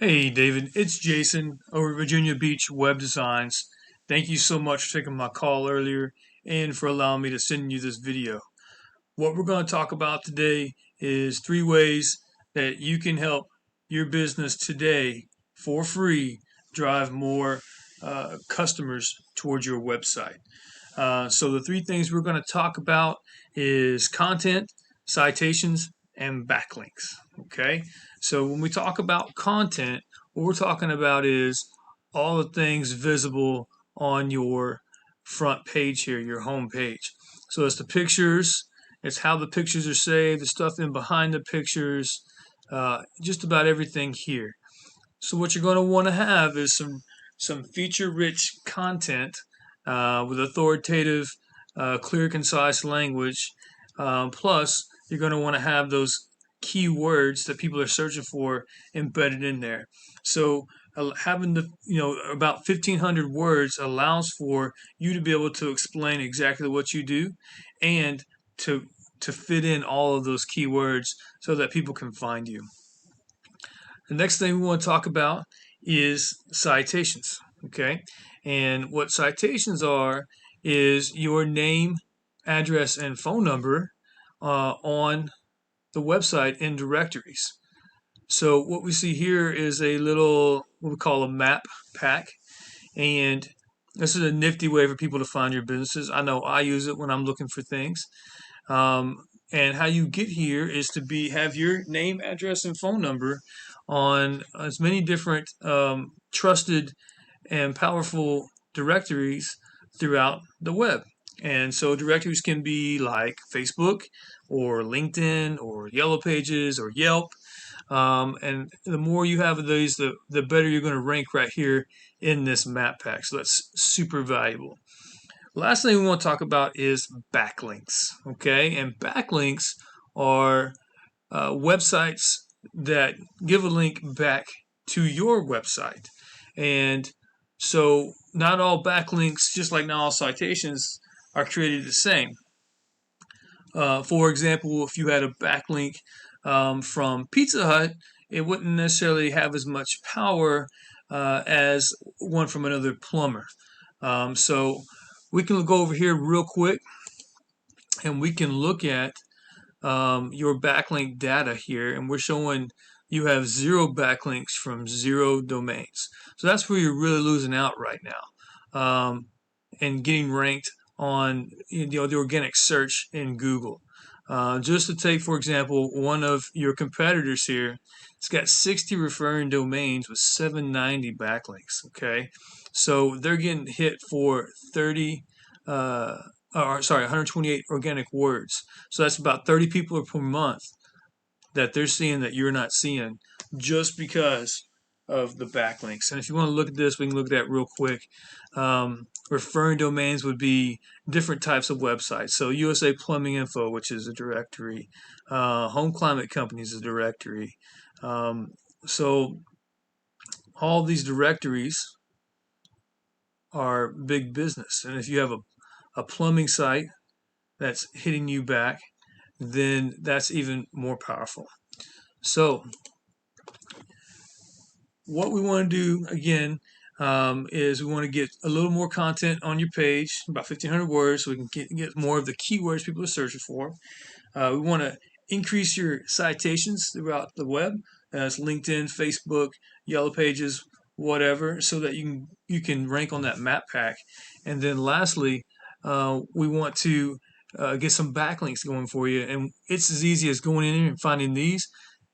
Hey David, it's Jason over at Virginia Beach Web Designs. Thank you so much for taking my call earlier and for allowing me to send you this video. What we're going to talk about today is 3 ways that you can help your business today for free drive more customers towards your website. So the 3 things we're going to talk about is content, citations, and backlinks. Okay. So when we talk about content, what we're talking about is all the things visible on your front page here, your home page. So it's the pictures, it's how the pictures are saved, the stuff in behind the pictures, just about everything here. So what you're going to want to have is some feature-rich content with authoritative, clear, concise language. Plus, you're going to want to have those keywords that people are searching for embedded in there. So having the about 1,500 words allows for you to be able to explain exactly what you do and to to fit in all of those keywords so that people can find you. The next thing we want to talk about is citations. Okay. And what citations are is your name, address, and phone number on the website in directories. So what we see here is a little, what we call a map pack. And this is a nifty way for people to find your businesses. I know I use it when I'm looking for things. Um, and how you get here is to have your name, address, and phone number on as many different trusted and powerful directories throughout the web. And so directories can be like Facebook or LinkedIn or Yellow Pages or Yelp. And the more you have of these, the better you're going to rank right here in this map pack. So that's super valuable. Last thing we want to talk about is backlinks. Okay, and backlinks are websites that give a link back to your website. And so not all backlinks, just like not all citations, are created the same. For example, if you had a backlink from Pizza Hut, it wouldn't necessarily have as much power as one from another plumber. So we can go over here real quick and we can look at your backlink data here, and we're showing you have 0 backlinks from 0 domains. So that's where you're really losing out right now, and getting ranked on the organic search in Google. Just to take, for example, one of your competitors here, it's got 60 referring domains with 790 backlinks. Okay, so they're getting hit for 128 organic words. So that's about 30 people per month that they're seeing that you're not seeing just because of the backlinks. And if you want to look at this, we can look at that real quick. Referring domains would be different types of websites. So USA Plumbing Info, which is a directory. Home Climate Company is a directory. So all these directories are big business. And if you have a plumbing site that's hitting you back, then that's even more powerful. So what we want to do again is we want to get a little more content on your page, about 1,500 words, so we can get more of the keywords people are searching for. We want to increase your citations throughout the web. That's LinkedIn, Facebook, Yellow Pages, whatever, so that you can rank on that map pack. And then lastly, we want to get some backlinks going for you, and it's as easy as going in here and finding these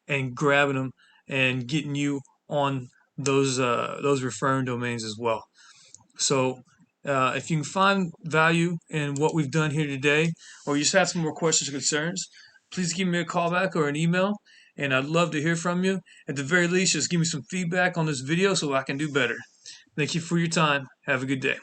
and grabbing them and getting you on those referring domains as well. So if you can find value in what we've done here today, or you just have some more questions or concerns, please give me a call back or an email, and I'd love to hear from you. At the very least, just give me some feedback on this video so I can do better. Thank you for your time. Have a good day.